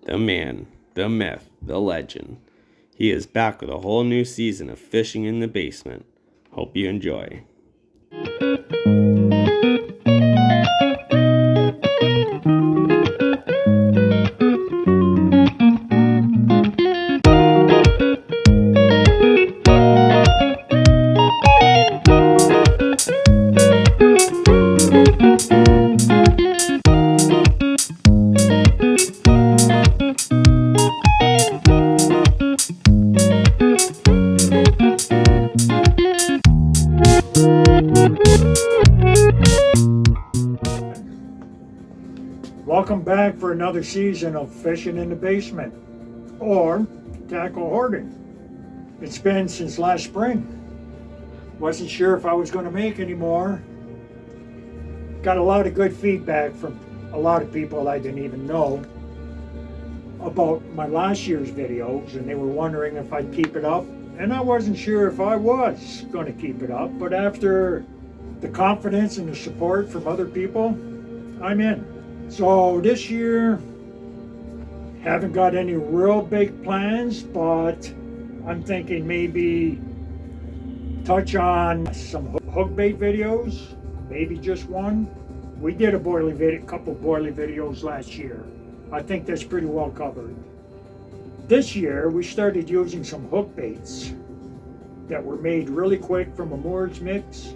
the man, the myth, the legend. He is back with a whole new season of Fishing in the Basement. Hope you enjoy. Welcome back for another season of Fishing in the Basement, or Tackle Hoarding. It's been since last spring. Wasn't sure if I was going to make any more. Got a lot of good feedback from a lot of people I didn't even know about my last year's videos, and they were wondering if I'd keep it up. And I wasn't sure if I was going to keep it up, but after the confidence and the support from other people, I'm in. So this year, haven't got any real big plans, but I'm thinking maybe touch on some hook bait videos, maybe just one. We did a couple boilie videos last year. I think that's pretty well covered. This year, we started using some hook baits that were made really quick from a Moore's mix,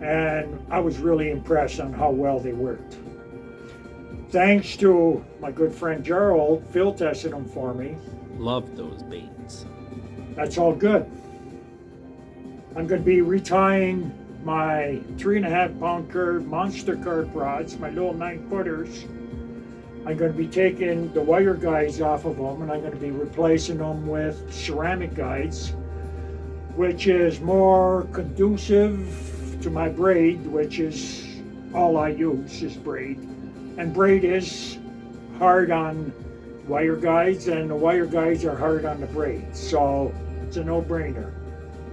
and I was really impressed on how well they worked. Thanks to my good friend Gerald, field tested them for me. Love those baits. That's all good. I'm going to be retying my 3.5 pound curve monster carp rods, my little 9-footers. I'm going to be taking the wire guides off of them, and I'm going to be replacing them with ceramic guides, which is more conducive to my braid, which is all I use is braid. And braid is hard on wire guides, and the wire guides are hard on the braid. So it's a no-brainer.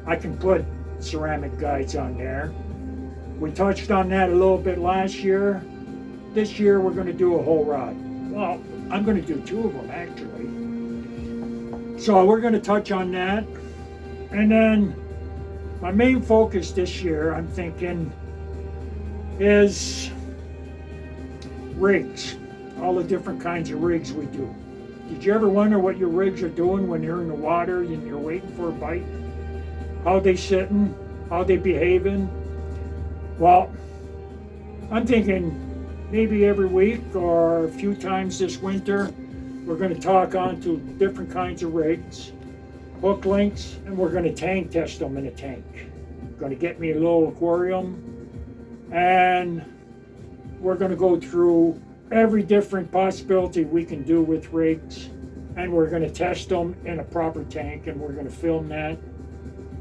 I can put ceramic guides on there. We touched on that a little bit last year. This year we're going to do a whole rod. Well, I'm going to do 2 of them actually. So we're going to touch on that. And then my main focus this year, I'm thinking, is rigs, all the different kinds of rigs we do. Did you ever wonder what your rigs are doing when you're in the water and you're waiting for a bite? How they sitting? How they behaving? Well, I'm thinking maybe every week or a few times this winter, we're going to talk on to different kinds of rigs, hook links, and we're going to tank test them in a tank. Going to get me a little aquarium, and we're going to go through every different possibility we can do with rigs, and we're going to test them in a proper tank, and we're going to film that.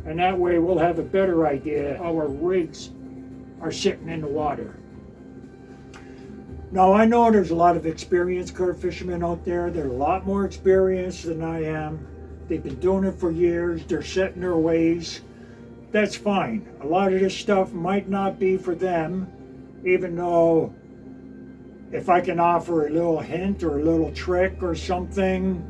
And that way we'll have a better idea how our rigs are sitting in the water. Now, I know there's a lot of experienced carp fishermen out there. They're a lot more experienced than I am. They've been doing it for years. They're set in their ways. That's fine. A lot of this stuff might not be for them, even though if I can offer a little hint or a little trick or something,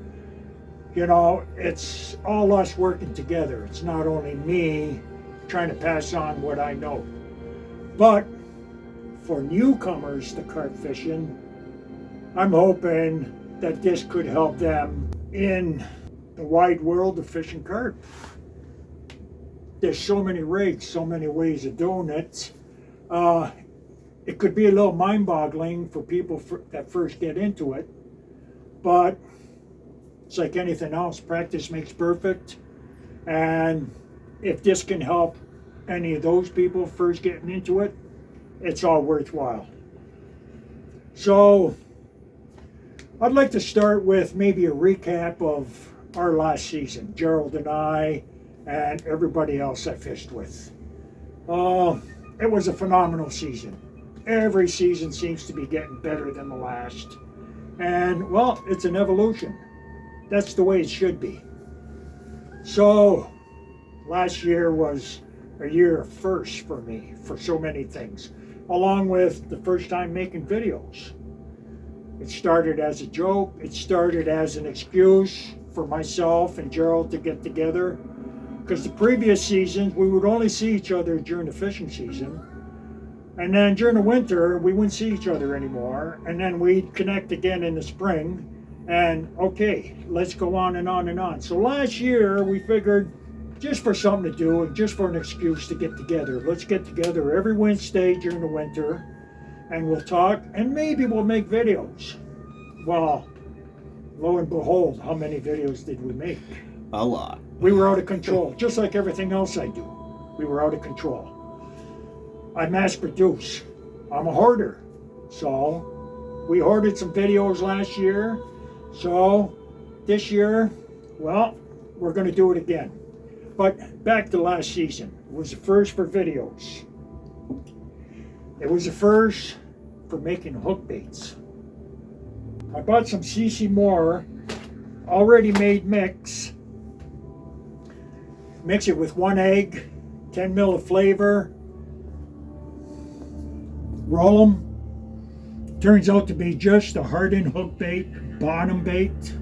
you know, it's all us working together. It's not only me trying to pass on what I know. But for newcomers to carp fishing, I'm hoping that this could help them in the wide world of fishing carp. There's so many rigs, so many ways of doing it. It could be a little mind-boggling for people that first get into it, but it's like anything else, practice makes perfect. And if this can help any of those people first getting into it, it's all worthwhile. So I'd like to start with maybe a recap of our last season, Gerald and I and everybody else I fished with. It was a phenomenal season. Every season seems to be getting better than the last. And, well, it's an evolution. That's the way it should be. So, last year was a year of firsts for me, for so many things, along with the first time making videos. It started as a joke. It started as an excuse for myself and Gerald to get together. Because the previous seasons, we would only see each other during the fishing season. And then during the winter, we wouldn't see each other anymore. And then we'd connect again in the spring. And okay, let's go on and on and on. So last year, we figured just for something to do and just for an excuse to get together. Let's get together every Wednesday during the winter and we'll talk and maybe we'll make videos. Well, lo and behold, how many videos did we make? A lot. We were out of control, just like everything else I do. We were out of control. I mass produce. I'm a hoarder. So we hoarded some videos last year. So this year, well, we're going to do it again. But back to last season. It was the first for videos. It was the first for making hook baits. I bought some CC Moore already made mix. Mix it with 1 egg, 10 mil of flavor. Roll them. Turns out to be just a hardened hook bait, bottom bait.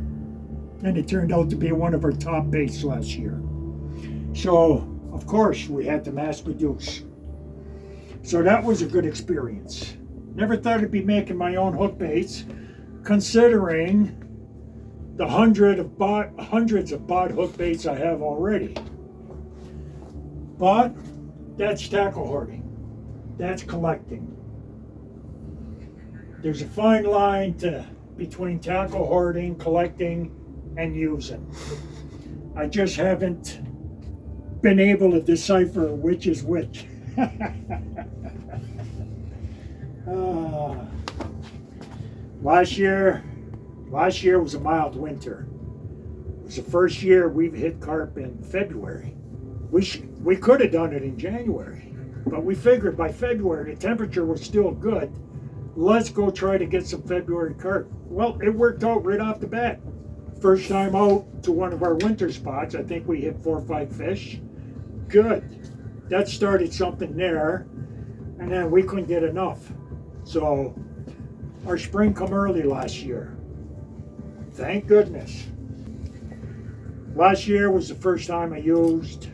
And it turned out to be one of our top baits last year. So, of course, we had to mass produce. So that was a good experience. Never thought I'd be making my own hook baits, considering the hundreds of bought hook baits I have already. But that's tackle hoarding. That's collecting. There's a fine line between tackle hoarding, collecting, and using. I just haven't been able to decipher which is which. Last year was a mild winter. It was the first year we've hit carp in February. We could have done it in January, but we figured by February the temperature was still good. Let's go try to get some February carp. Well, it worked out right off the bat. First time out to one of our winter spots, I think we hit 4 or 5 fish. Good. That started something there, and then we couldn't get enough. So our spring come early last year. Thank goodness. Last year was the first time I used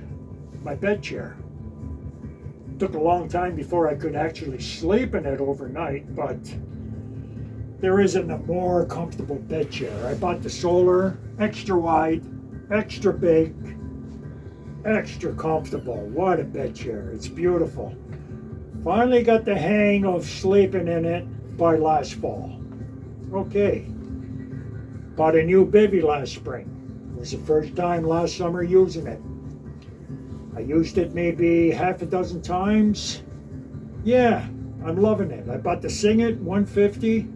my bed chair. Took a long time before I could actually sleep in it overnight, but there isn't a more comfortable bed chair. I bought the Solar, extra wide, extra big, extra comfortable. What a bed chair. It's beautiful. Finally got the hang of sleeping in it by last fall. Okay. Bought a new bivvy last spring. It was the first time last summer using it. I used it maybe half a dozen times. Yeah, I'm loving it. I bought the Sing It 150.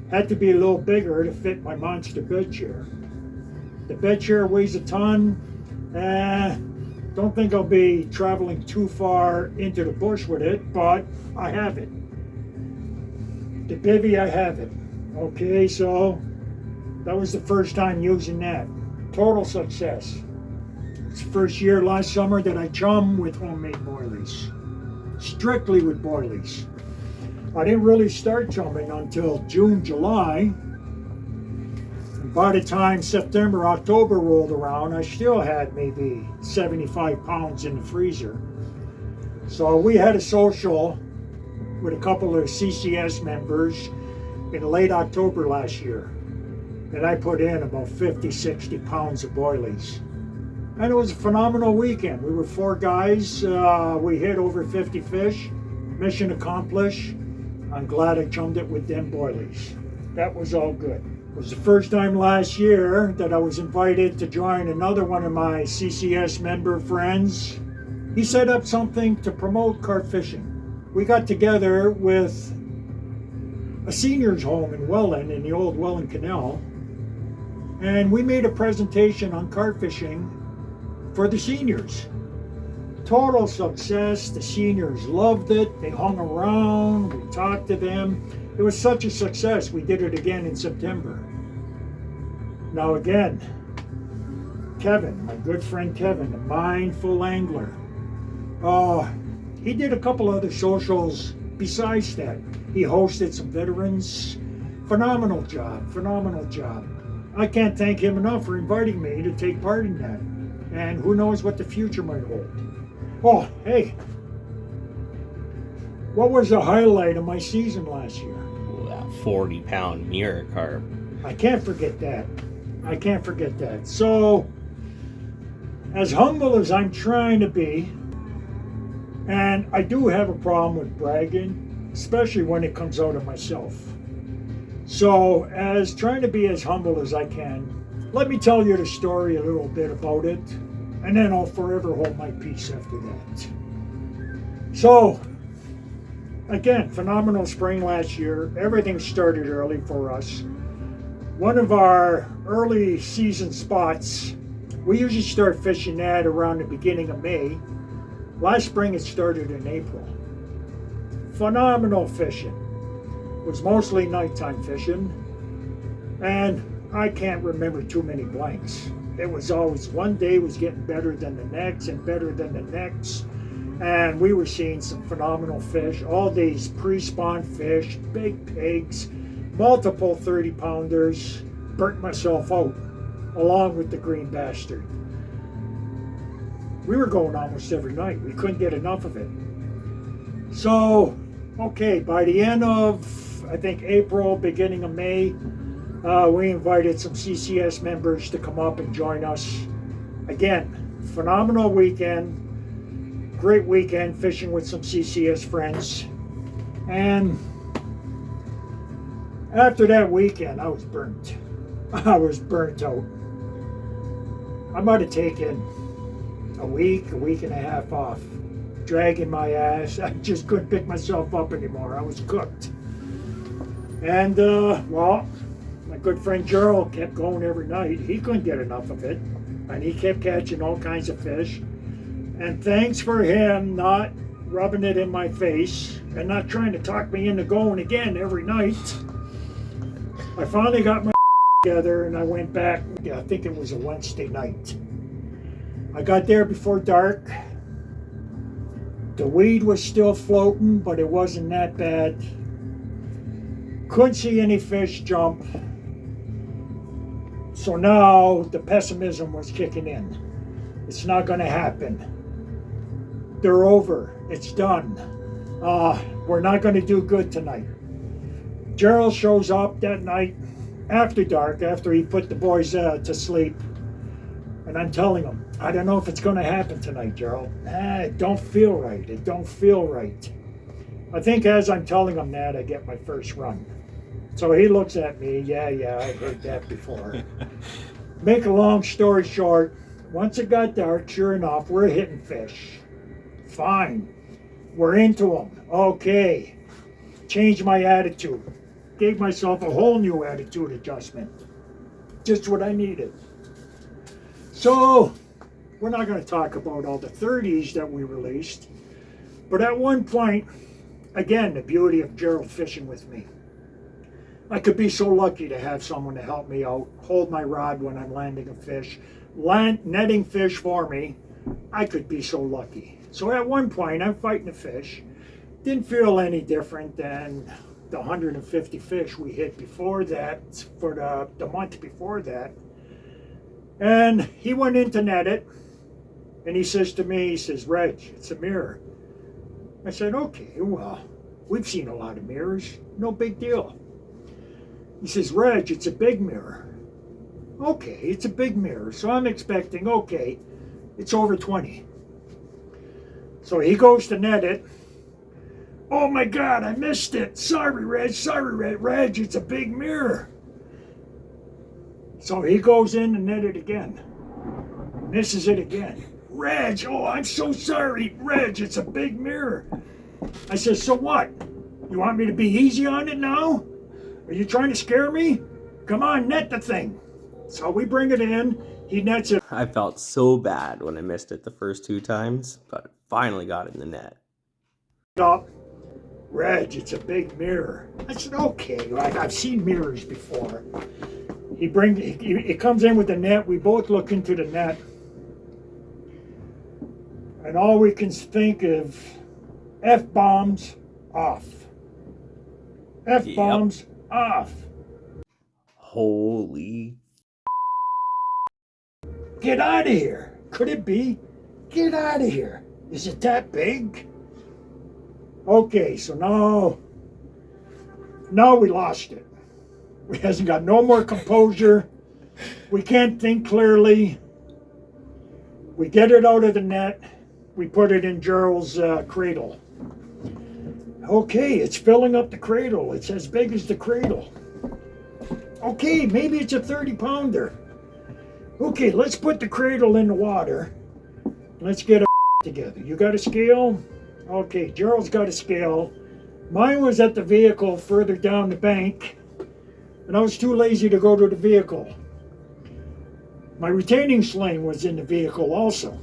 Had to be a little bigger to fit my monster bed chair. The bed chair weighs a ton. Don't think I'll be traveling too far into the bush with it, but I have it. The bivvy, I have it. Okay, so that was the first time using that. Total success. It's the first year last summer that I chum with homemade boilies. Strictly with boilies. I didn't really start chumming until June, July. And by the time September, October rolled around, I still had maybe 75 pounds in the freezer. So we had a social with a couple of CCS members in late October last year. And I put in about 50, 60 pounds of boilies. And it was a phenomenal weekend. We were 4 guys. We hit over 50 fish. Mission accomplished. I'm glad I chummed it with them boilies. That was all good. It was the first time last year that I was invited to join another one of my CCS member friends. He set up something to promote carp fishing. We got together with a seniors home in Welland, in the old Welland Canal, and we made a presentation on carp fishing for the seniors. Total success. The seniors loved it. They hung around. We talked to them. It was such a success. We did it again in September. Now again, Kevin, my good friend Kevin, the mindful angler. He did a couple other socials besides that. He hosted some veterans Phenomenal job, phenomenal job. I can't thank him enough for inviting me to take part in that. And who knows what the future might hold. Oh, hey. What was the highlight of my season last year? That 40-pound mirror carp. I can't forget that. I can't forget that. So, as humble as I'm trying to be, and I do have a problem with bragging, especially when it comes out of myself. So, as trying to be as humble as I can, let me tell you the story a little bit about it, and then I'll forever hold my peace after that. So, again, phenomenal spring last year. Everything started early for us. One of our early season spots, we usually start fishing that around the beginning of May. Last spring it started in April. Phenomenal fishing. It was mostly nighttime fishing. And I can't remember too many blanks. It was always one day was getting better than the next and better than the next. And we were seeing some phenomenal fish. All these pre-spawn fish, big pigs, multiple 30-pounders. Burnt myself out, along with the green bastard. We were going almost every night. We couldn't get enough of it. So, okay, by the end of, I think, April, beginning of May, we invited some CCS members to come up and join us. Again, phenomenal weekend. Great weekend fishing with some CCS friends. And after that weekend, I was burnt. I was burnt out. I might have taken a week and a half off, dragging my ass. I just couldn't pick myself up anymore. I was cooked. And, well, my good friend Gerald kept going every night. He couldn't get enough of it. And he kept catching all kinds of fish. And thanks for him not rubbing it in my face and not trying to talk me into going again every night. I finally got my together and I went back. I think it was a Wednesday night. I got there before dark. The weed was still floating, but it wasn't that bad. Couldn't see any fish jump. So now the pessimism was kicking in. It's not going to happen. They're over. It's done. We're not going to do good tonight. Gerald shows up that night after dark, after he put the boys to sleep. And I'm telling him, I don't know if it's going to happen tonight, Gerald. It don't feel right. It don't feel right. I think as I'm telling him that, I get my first run. So he looks at me, yeah, I heard that before. Make a long story short, once it got dark, sure enough, we're hitting fish. Fine. We're into them. Okay. Changed my attitude. Gave myself a whole new attitude adjustment. Just what I needed. So, we're not going to talk about all the 30s that we released. But at one point, again, the beauty of Gerald fishing with me. I could be so lucky to have someone to help me out, hold my rod when I'm landing a fish, netting fish for me. I could be so lucky. So at one point, I'm fighting a fish. Didn't feel any different than the 150 fish we hit before that, for the month before that. And he went in to net it, and he says to me, he says, Reg, it's a mirror. I said, okay, well, we've seen a lot of mirrors, no big deal. He says, Reg, it's a big mirror. Okay, it's a big mirror, so I'm expecting, okay, it's over 20. So he goes to net it. Oh my God, I missed it. Sorry, Reg, Reg, it's a big mirror. So he goes in and net it again. Misses it again. Reg, oh, I'm so sorry. Reg, it's a big mirror. I said, so what? You want me to be easy on it now? Are you trying to scare me? Come on, net the thing. So we bring it in. He nets it. I felt so bad when I missed it the first 2 times, but finally got it in the net. Up. Reg, it's a big mirror. I said, okay, I've seen mirrors before. He comes in with the net. We both look into the net. And all we can think of, F-bombs off. F-bombs off. Holy. Get out of here. Could it be? Get out of here. Is it that big? Okay, so now we lost it. We hasn't got no more composure. We can't think clearly. We get it out of the net. We put it in Gerald's cradle. Okay, it's filling up the cradle. It's as big as the cradle. Okay, maybe it's a 30-pounder. Okay, let's put the cradle in the water. Let's get our together. You got a scale? Okay, Gerald's got a scale. Mine was at the vehicle further down the bank, and I was too lazy to go to the vehicle. My retaining sling was in the vehicle also.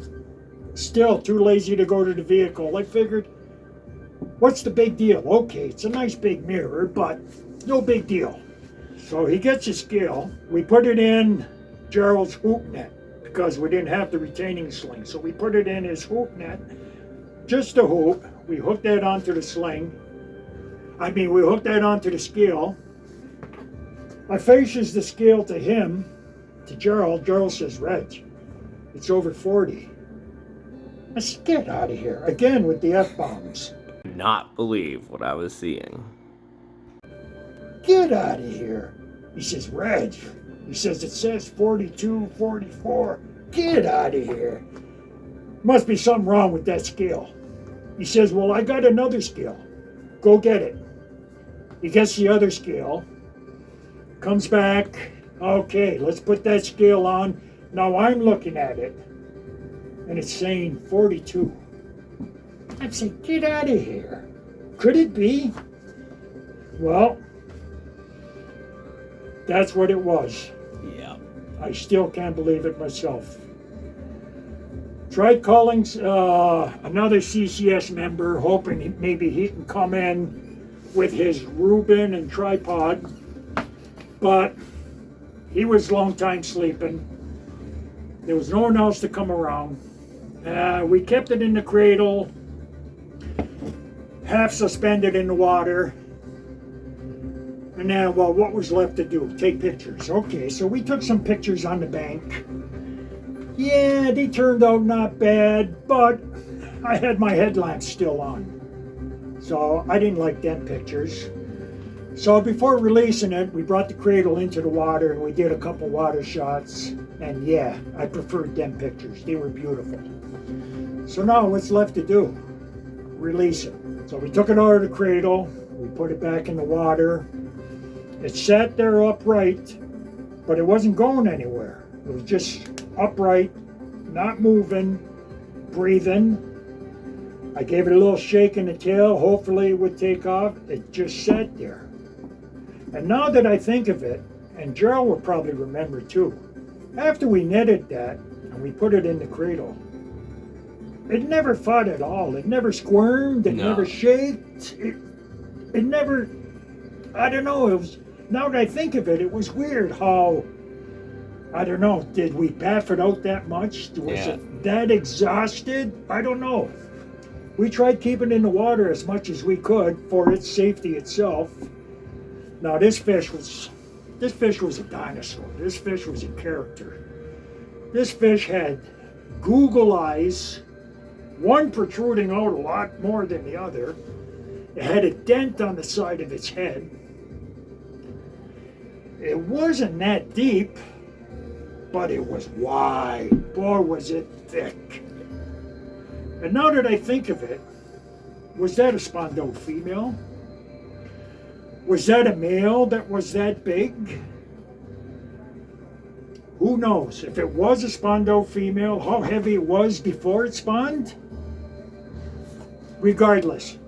Still too lazy to go to the vehicle. I figured, what's the big deal? Okay, it's a nice big mirror, but no big deal. So he gets his scale. We put it in Gerald's hoop net because we didn't have the retaining sling. So we put it in his hoop net, just a hoop. We hooked that onto the sling. We hooked that onto the scale. I faces the scale to him, to Gerald. Gerald says, Reg, it's over 40. I said, get out of here. Again with the F-bombs. Not believe what I was seeing. Get out of here. He says, Reg. He says, it says 42, 44. Get out of here. Must be something wrong with that scale. He says, well, I got another scale. Go get it. He gets the other scale. Comes back. Okay, let's put that scale on. Now I'm looking at it, and it's saying 42. I'm saying, get out of here. Could it be? Well, that's what it was. Yeah. I still can't believe it myself. Tried calling another CCS member, hoping maybe he can come in with his Reuben and tripod, but he was long time sleeping. There was no one else to come around. We kept it in the cradle, half suspended in the water. And then, well, what was left to do? Take pictures. Okay, so we took some pictures on the bank. Yeah, they turned out not bad, but I had my headlamps still on. So I didn't like them pictures. So before releasing it, we brought the cradle into the water and we did a couple water shots. And yeah, I preferred them pictures. They were beautiful. So now what's left to do? Release it. So we took it out of the cradle. We put it back in the water. It sat there upright, but it wasn't going anywhere. It was just upright, not moving, breathing. I gave it a little shake in the tail. Hopefully it would take off. It just sat there. And now that I think of it, and Gerald will probably remember too, after we netted that and we put it in the cradle, it never fought at all. It never squirmed. It never shaked. It never, I don't know. It was, now that I think of it, it was weird how, I don't know, did we baff it out that much? Was it that exhausted? I don't know. We tried keeping it in the water as much as we could for its safety itself. Now this fish was a dinosaur. This fish was a character. This fish had Google eyes, one protruding out a lot more than the other. It had a dent on the side of its head. It wasn't that deep, but it was wide. Boy, was it thick. And now that I think of it, was that a Spondo female? Was that a male that was that big? Who knows? If it was a Spondo female, how heavy it was before it spawned? Regardless,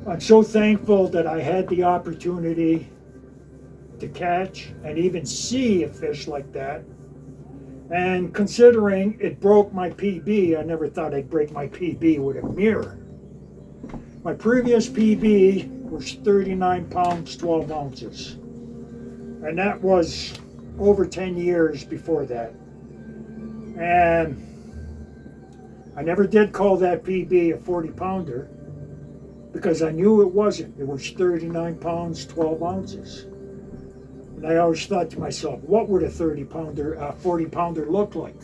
I'm so thankful that I had the opportunity to catch and even see a fish like that. And considering it broke my PB, I never thought I'd break my PB with a mirror. My previous PB was 39 pounds, 12 ounces. And that was over 10 years before that. And I never did call that PB a 40 pounder because I knew it wasn't. It was 39 pounds, 12 ounces. And I always thought to myself, what would a 40-pounder look like?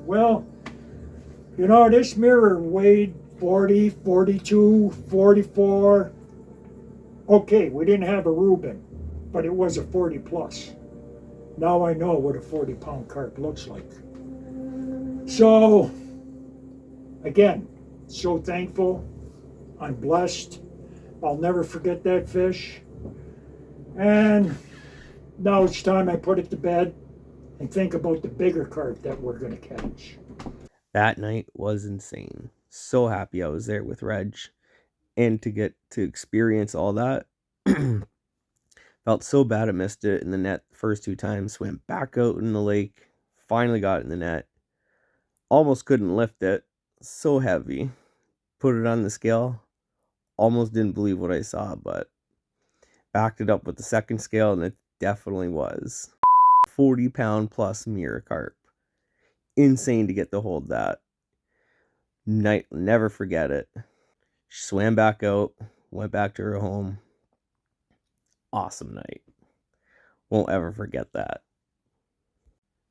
Well, you know, this mirror weighed 40, 42, 44. Okay, we didn't have a Reuben, but it was a 40 plus. Now I know what a 40-pound carp looks like. So, again, so thankful. I'm blessed. I'll never forget that fish. And now it's time I put it to bed and think about the bigger carp that we're going to catch. That night was insane. So happy I was there with Reg, and to get to experience all that. Felt so bad I missed it in the net the first 2 times. Swam back out in the lake. Finally got it in the net. Almost couldn't lift it. So heavy. Put it on the scale. Almost didn't believe what I saw, but backed it up with the second scale, and it definitely was 40-pound plus mirror carp. Insane to get to hold that. Never forget it. She swam back out, went back to her home. Awesome night. Won't ever forget that.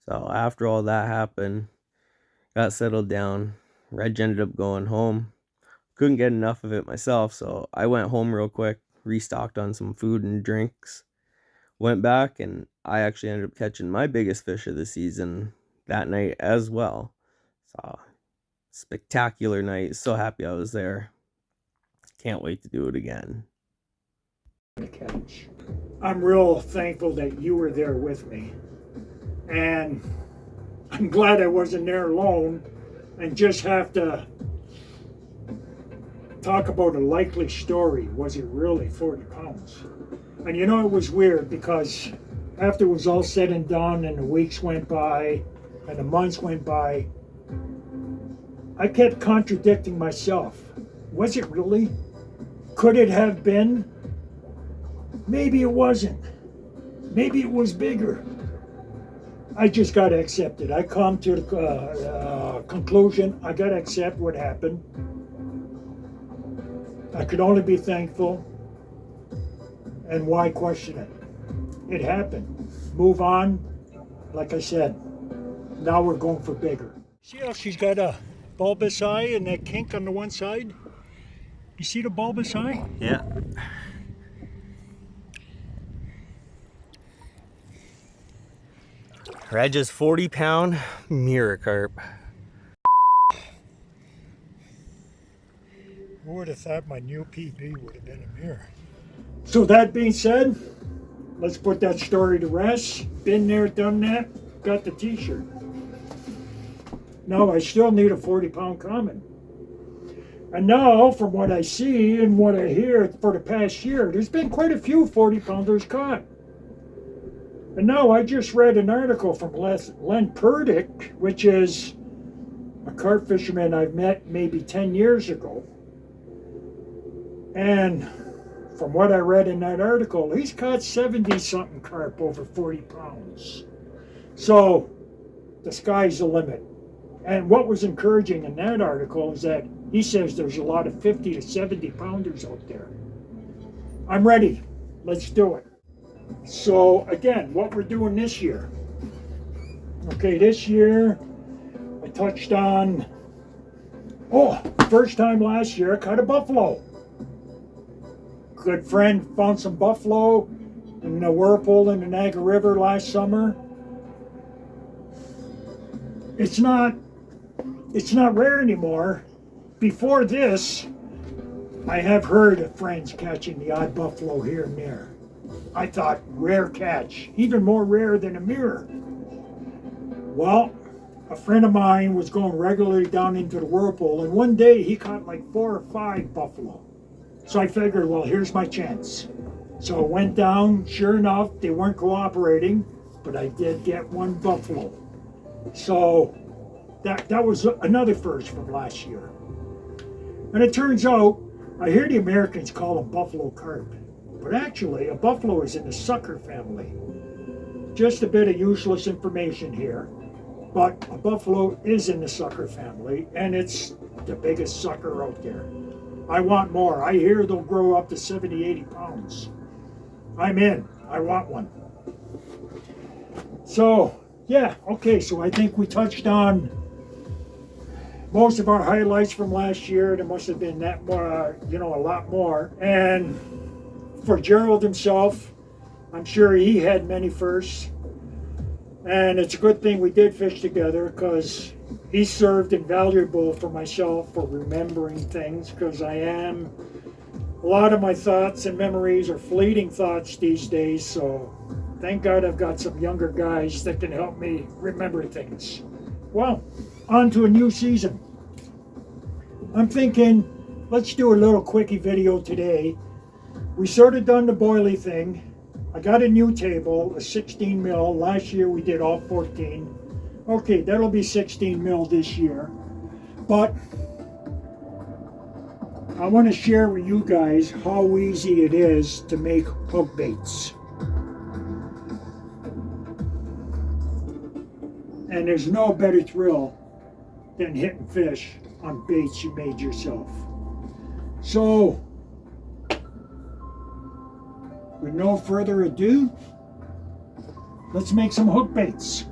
So after all that happened, got settled down. Reg ended up going home. Couldn't get enough of it myself, so I went home real quick, restocked on some food and drinks. Went back, and I actually ended up catching my biggest fish of the season that night as well. So, spectacular night. So happy I was there. Can't wait to do it again. I'm real thankful that you were there with me. And I'm glad I wasn't there alone and just have to talk about a likely story. Was it really 40 pounds? And you know, it was weird because after it was all said and done and the weeks went by and the months went by, I kept contradicting myself. Was it really? Could it have been? Maybe it wasn't. Maybe it was bigger. I just got to accept it. I come to the conclusion I got to accept what happened. I could only be thankful. And why question it? It happened. Move on. Like I said, now we're going for bigger. See how she's got a bulbous eye and that kink on the one side? You see the bulbous eye? Yeah. Reg's 40-pound mirror carp. Who would have thought my new PB would have been a mirror? So that being said, let's put that story to rest. Been there, done that, got the t-shirt. Now I still need a 40-pound common. And now, from what I see and what I hear for the past year, there's been quite a few 40-pounders caught. And now I just read an article from Len Purdick, which is a carp fisherman I've met maybe 10 years ago. And from what I read in that article, he's caught 70-something carp over 40 pounds. So the sky's the limit. And what was encouraging in that article is that he says there's a lot of 50 to 70 pounders out there. I'm ready. Let's do it. So again, what we're doing this year. Okay, this year I touched on, first time last year I caught a buffalo. Good friend found some buffalo in the whirlpool in the Niagara River last summer. It's not rare anymore. Before this, I have heard of friends catching the odd buffalo here and there. I thought, rare catch, even more rare than a mirror. Well, a friend of mine was going regularly down into the whirlpool, and one day he caught like 4 or 5 buffalo. So I figured, well, here's my chance. So I went down, sure enough, they weren't cooperating, but I did get 1 buffalo. So that was another first from last year. And it turns out, I hear the Americans call them buffalo carp, but actually a buffalo is in the sucker family. Just a bit of useless information here, but a buffalo is in the sucker family, and it's the biggest sucker out there. I want more. I hear they'll grow up to 70, 80 pounds. I'm in. I want one. So, yeah, okay, so I think we touched on most of our highlights from last year. There must have been that more, a lot more. And for Gerald himself, I'm sure he had many firsts. And it's a good thing we did fish together, because he served invaluable for myself for remembering things, because a lot of my thoughts and memories are fleeting thoughts these days. So thank God I've got some younger guys that can help me remember things. Well, on to a new season. I'm thinking, let's do a little quickie video today. We sort of done the boilie thing. I got a new table, a 16 mil. Last year we did all 14. Okay, that'll be 16 mil this year. But I want to share with you guys how easy it is to make hook baits. And there's no better thrill than hitting fish on baits you made yourself. So, with no further ado, let's make some hook baits.